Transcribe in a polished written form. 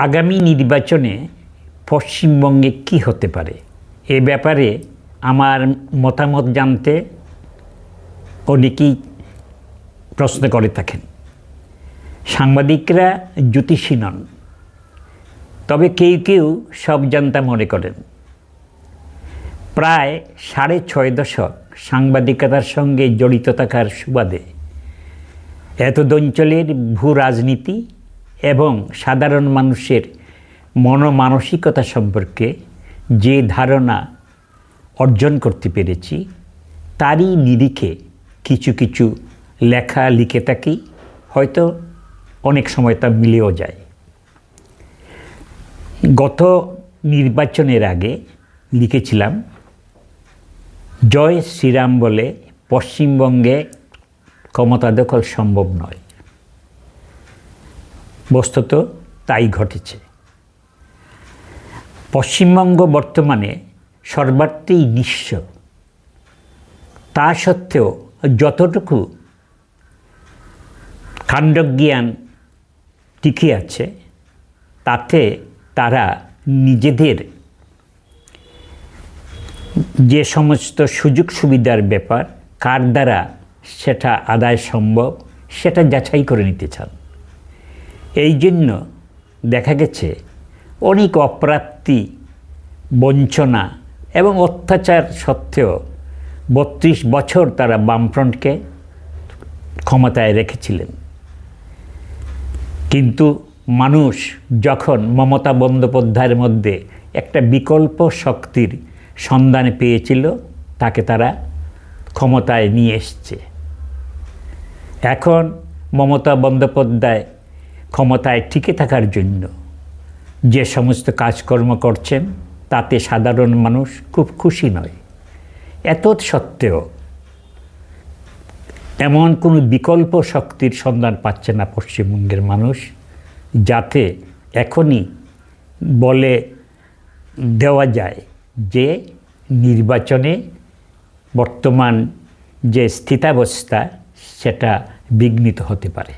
আগামী নির্বাচনে পশ্চিমবঙ্গে কি হতে পারে এ ব্যাপারে আমার মতামত জানতে অনেকেই প্রশ্ন করে থাকেন। সাংবাদিকরা জ্যোতিষী নন, তবে কেউ কেউ সব জানতা মনে করেন। প্রায় ৬.৫ দশক সাংবাদিকতার সঙ্গে জড়িত থাকার সুবাদে এতদঞ্চলের ভূ রাজনীতি এবং সাধারণ মানুষের মনমানসিকতা সম্পর্কে যে ধারণা অর্জন করতে পেরেছি, তারই নিরিখে কিছু কিছু লেখা লিখে থাকি। হয়তো অনেক সময় তা মিলেও যায়। গত নির্বাচনের আগে লিখেছিলাম, জয় শ্রীরাম বলে পশ্চিমবঙ্গে ক্ষমতা দখল সম্ভব নয়। বস্তুত তাই ঘটেছে। পশ্চিমবঙ্গ বর্তমানে সর্বাত্মই নিঃস্ব। তা সত্ত্বেও যতটুকু কাণ্ডজ্ঞান টিকে আছে, তাতে তারা নিজেদের যে সমস্ত সুযোগ সুবিধার ব্যাপার কার দ্বারা সেটা আদায় সম্ভব সেটা যাচাই করে নিতে চান। এই জন্য দেখা গেছে অনেক অপ্রাপ্তি, বঞ্চনা এবং অত্যাচার সত্ত্বেও ৩২ বছর তারা বামফ্রন্টকে ক্ষমতায় রেখেছিলেন। কিন্তু মানুষ যখন মমতা বন্দ্যোপাধ্যায়ের মধ্যে একটা বিকল্প শক্তির সন্ধান পেয়েছিল, তাকে তারা ক্ষমতায় নিয়ে এসছে। এখন মমতা বন্দ্যোপাধ্যায় ক্ষমতায় টিকে থাকার জন্য যে সমস্ত কাজকর্ম করছেন, তাতে সাধারণ মানুষ খুব খুশি নয়। এত সত্ত্বেও এমন কোনো বিকল্প শক্তির সন্ধান পাচ্ছে না পশ্চিমবঙ্গের মানুষ, যাতে এখনই বলে দেওয়া যায় যে নির্বাচনে বর্তমান যে স্থিতাবস্থা সেটা বিঘ্নিত হতে পারে।